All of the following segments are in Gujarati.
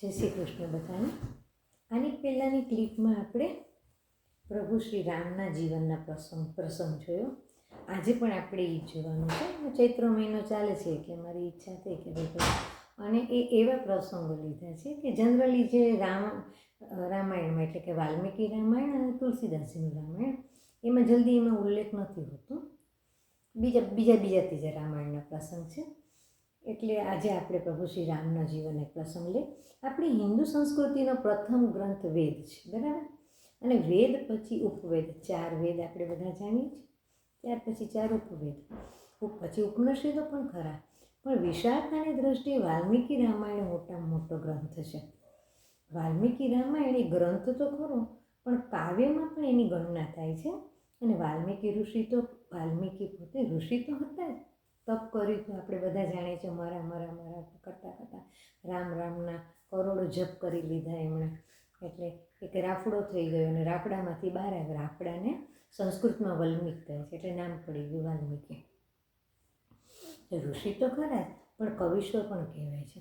જય શ્રી કૃષ્ણ બધાને. આની પહેલાંની ક્લિપમાં આપણે પ્રભુ શ્રી રામના જીવનના પ્રસંગ જોયો. આજે પણ આપણે એ જ જોવાનું છે. ચૈત્ર મહિનો ચાલે છે કે મારી ઈચ્છા થઈ કે ભાઈ, અને એવા પ્રસંગો લીધા છે કે જનરલી જે રામાયણમાં એટલે કે વાલ્મીકી રામાયણ અને તુલસીદાસજીનું રામાયણ એમાં જલ્દી એમાં ઉલ્લેખ નથી હોતો. બીજા રામાયણના પ્રસંગ છે. એટલે આજે આપણે પ્રભુ શ્રી રામના જીવન એક પ્રસંગ લે. આપણી હિન્દુ સંસ્કૃતિનો પ્રથમ ગ્રંથ વેદ છે, બરાબર. અને વેદ પછી ઉપવેદ, 4 વેદ આપણે બધા જાણીએ છીએ. ત્યાર પછી 4 ઉપવેદ, પછી ઉપનિષદો પણ ખરા. પણ વિશાળતાની દ્રષ્ટિએ વાલ્મીકી રામાયણ મોટામાં મોટો ગ્રંથ છે. વાલ્મીકી રામાયણ એ ગ્રંથ તો ખરો, પણ કાવ્યમાં પણ એની ગણના થાય છે. અને વાલ્મીકી પોતે ઋષિ તો હતા જ. તપ કર્યું તો આપણે બધા જાણીએ છીએ. મારા કરતા રામના કરોડો જપ કરી લીધા એમણે. એટલે એક રાફડો થઈ ગયો અને રાફડામાંથી બહાર આવ્યા. રાફડાને સંસ્કૃતમાં વલ્મીક કહે છે, એટલે નામ પડી ગયું વાલ્મીકી. ઋષિ તો ખરા જ, પણ કવિશ્વર પણ કહેવાય છે.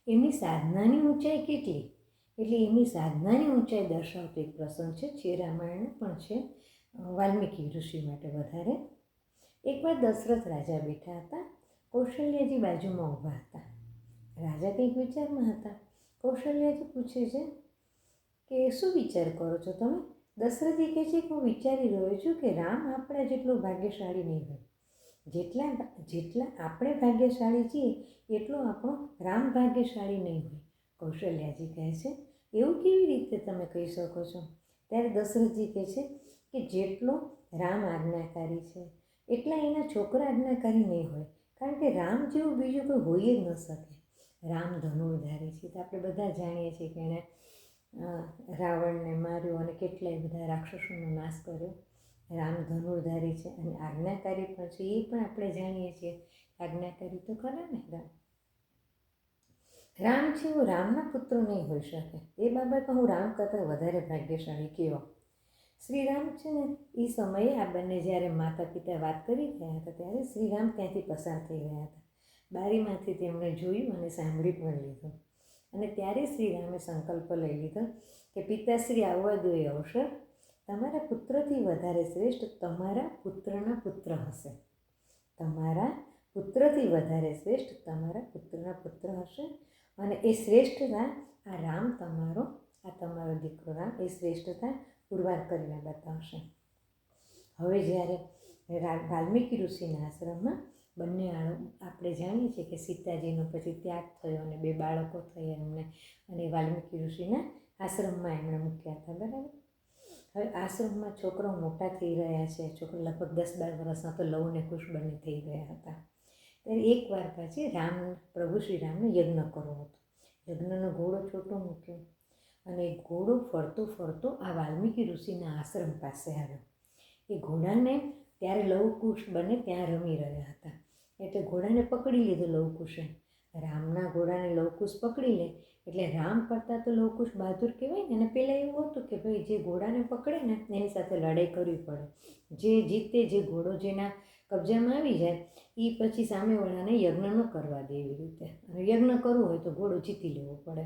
એમની સાધનાની ઊંચાઈ કેટલી, એટલે એમની સાધનાની ઊંચાઈ દર્શાવતો એક પ્રસંગ છે રામાયણનો પણ છે. વાલ્મીકી ઋષિ માટે વધારે. એકવાર દશરથ રાજા બેઠા હતા. કૌશલ્યાજી બાજુમાં ઊભા હતા. રાજા કંઈક વિચારમાં હતા. કૌશલ્યાજી પૂછે છે કે શું વિચાર કરો છો તમે? દશરથજી કહે છે કે હું વિચારી રહ્યો છું કે રામ આપણા જેટલો ભાગ્યશાળી નહીં હોય. જેટલા આપણે ભાગ્યશાળી છીએ એટલો આપણો રામ ભાગ્યશાળી નહીં હોય. કૌશલ્યાજી કહે છે એવું કેવી રીતે તમે કહી શકો છો? ત્યારે દશરથજી કહે છે કે જેટલો રામ આજ્ઞાકારી છે એટલા એના છોકરા આજ્ઞાકારી નહીં હોય. કારણ કે રામ જેવું બીજું કોઈ હોય જ ન શકે. રામ ધનુર્ધારી છે. તો આપણે બધા જાણીએ છીએ કે એણે રાવણને માર્યો અને કેટલાય બધા રાક્ષસોનો નાશ કર્યો. રામ ધનુર્ધારી છે અને આજ્ઞાકારી પણ છે. એ પણ આપણે જાણીએ છીએ. આજ્ઞાકારી તો ખરા ને રામ છે એવું રામના પુત્રો નહીં હોઈ શકે. એ બાબતમાં હું રામ કરતાં વધારે ભાગ્યશાળી કહેવા. શ્રીરામ છે ને એ સમયે આ બંને જ્યારે માતા પિતા વાત કરી રહ્યા હતા ત્યારે શ્રીરામ ત્યાંથી પસાર થઈ રહ્યા હતા. બારીમાંથી તેમણે જોયું અને સાંભળી પણ લીધું. અને ત્યારે શ્રીરામે સંકલ્પ લઈ લીધો કે પિતાશ્રી આવવા દો એ અવસર. તમારા પુત્રથી વધારે શ્રેષ્ઠ તમારા પુત્રના પુત્ર હશે. તમારા પુત્રથી વધારે શ્રેષ્ઠ તમારા પુત્રના પુત્ર હશે. અને એ શ્રેષ્ઠતા આ રામ તમારો દીકરો રામ એ શ્રેષ્ઠતા પુરવાર કરીને બતાવશે. હવે જ્યારે વાલ્મીકી ઋષિના આશ્રમમાં બંને આપણે જાણીએ છીએ કે સીતાજીનો પછી ત્યાગ થયો અને 2 બાળકો થયા એમને. અને વાલ્મીકી ઋષિના આશ્રમમાં એમણે મૂક્યા હતા, બરાબર. હવે આશ્રમમાં છોકરો મોટા થઈ રહ્યા છે. છોકરો લગભગ 10-12 વર્ષના તો લવને કુશ બંને થઈ ગયા હતા. ત્યારે એકવાર પછી પ્રભુ શ્રી રામને યજ્ઞ કરવો હતો. યજ્ઞનો ઘોડો છોટો મૂક્યો અને એ ઘોડો ફરતો આ વાલ્મીકી ઋષિના આશ્રમ પાસે આવ્યો. એ ઘોડાને ત્યારે લવકુશ બંને ત્યાં રમી રહ્યા હતા. એટલે ઘોડાને પકડી લીધો લવકુશે. રામના ઘોડાને લવકુશ પકડી લે એટલે રામ કરતાં તો લવકુશ બહાદુર કહેવાય ને. અને પહેલાં એવું હતું કે ભાઈ જે ઘોડાને પકડે ને એની સાથે લડાઈ કરવી પડે. જે જીતે, જે ઘોડો જેના કબજામાં આવી જાય એ પછી સામેવાળાને યજ્ઞ ન કરવા દે એવી રીતે. અને યજ્ઞ કરવું હોય તો ઘોડો જીતી લેવો પડે.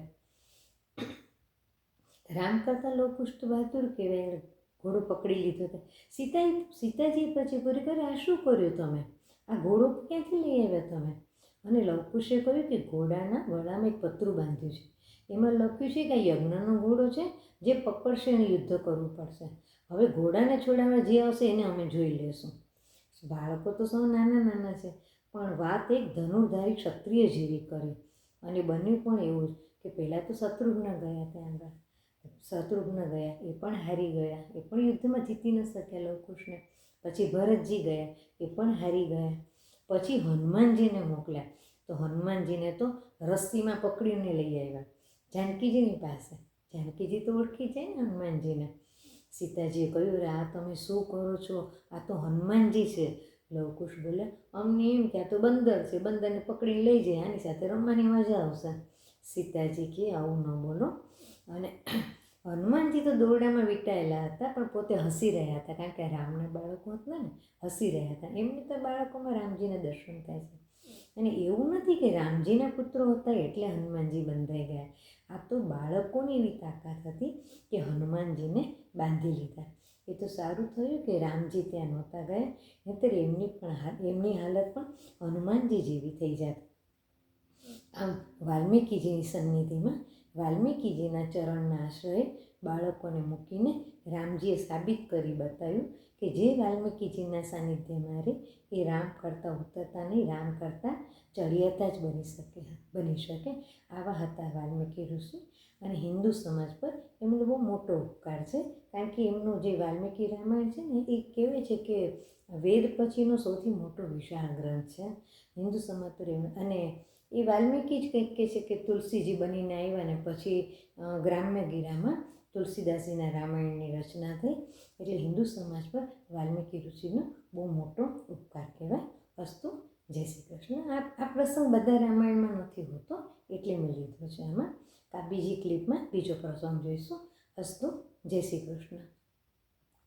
રામ કરતાં લવકુશ તો બહાદુર કહેવાય. ઘોડો પકડી લીધો હતો. સીતાજી પછી પૂરી કરે આ શું કર્યું તમે? આ ઘોડો ક્યાંથી લઈ આવ્યા તમે? અને લવકુશે કહ્યું કે ઘોડાના ગળામાં એક પતરું બાંધ્યું છે. એમાં લખ્યું છે કે આ યજ્ઞનો ઘોડો છે, જે પકડશે એને યુદ્ધ કરવું પડશે. હવે ઘોડાને છોડાવવા જે આવશે એને અમે જોઈ લેશું. બાળકો તો સૌ નાના છે, પણ વાત એક ધનુર્ધારી ક્ષત્રિય જેવી કરી. અને બન્યું પણ એવું જ કે પહેલાં તો શત્રુઘ્ન ગયા ત્યાં આગળ. શત્રુઘ્ન ગયા, એ પણ હારી ગયા. એ પણ યુદ્ધમાં જીતી ન શક્યા લવકુશને. પછી ભરતજી ગયા, એ પણ હારી ગયા. પછી હનુમાનજીને મોકલ્યા. તો હનુમાનજીને તો રસ્સીમાં પકડીને લઈ આવ્યા જાનકીજીની પાસે. જાનકીજી તો ઓળખી જાય ને હનુમાનજીને. સીતાજીએ કહ્યું આ તમે શું કરો છો? આ તો હનુમાનજી છે. લવકુશ બોલે અમને એમ કે આ તો બંદર છે, બંદરને પકડીને લઈ જાય, આની સાથે રમવાની મજા આવશે. સીતાજી કહે આવું ન બોલો. અને હનુમાનજી તો દોરડામાં વીંટાયેલા હતા પણ પોતે હસી રહ્યા હતા. કારણ કે રામના બાળકો હતા ને, હસી રહ્યા હતા. એમની તો બાળકોમાં રામજીને દર્શન થાય છે. અને એવું નથી કે રામજીના પુત્રો હતા એટલે હનુમાનજી બંધાઈ ગયા. આ તો બાળકોની એવી તાકાત હતી કે હનુમાનજીને બાંધી લીધા. એ તો સારું થયું કે રામજી ત્યાં નહોતા ગયા, નહીંતર એમની હાલત પણ હનુમાનજી જેવી થઈ જાત. આમ વાલ્મીકીજીની સન્નિધિમાં વાલ્મીકીજીના ચરણના આશ્રયે બાળકોને મૂકીને રામજીએ સાબિત કરી બતાવ્યું કે જે વાલ્મીકીજીના સાનિધ્યમાં રહે એ રામ કરતાં ઉતરતા નહીં, રામ કરતાં ચડિયાતા જ બની શકે. આવા હતા વાલ્મીકી ઋષિ. અને હિન્દુ સમાજ પર એમનો બહુ મોટો ઉપકાર છે, કારણ કે એમનું જે વાલ્મીકી રામાયણ છે ને એ કહેવાય છે કે વેદ પછીનો સૌથી મોટો વિશાળ ગ્રંથ છે હિન્દુ સમાજ પર. અને એ વાલ્મીકી જ કંઈક કહે છે કે તુલસીજી બનીને આવ્યા ને પછી ગ્રામ્ય ગીરામાં તુલસીદાસજીના રામાયણની રચના થઈ. એટલે હિન્દુ સમાજ પર વાલ્મીકી ઋષિનો બહુ મોટો ઉપકાર કહેવાય. અસ્તુ, જય શ્રી કૃષ્ણ. આ પ્રસંગ બધા રામાયણમાં નથી હોતો એટલે મેં લીધો છે આમાં. આ બીજી ક્લિપમાં બીજો પ્રસંગ જોઈશું. અસ્તુ, જય શ્રી કૃષ્ણ.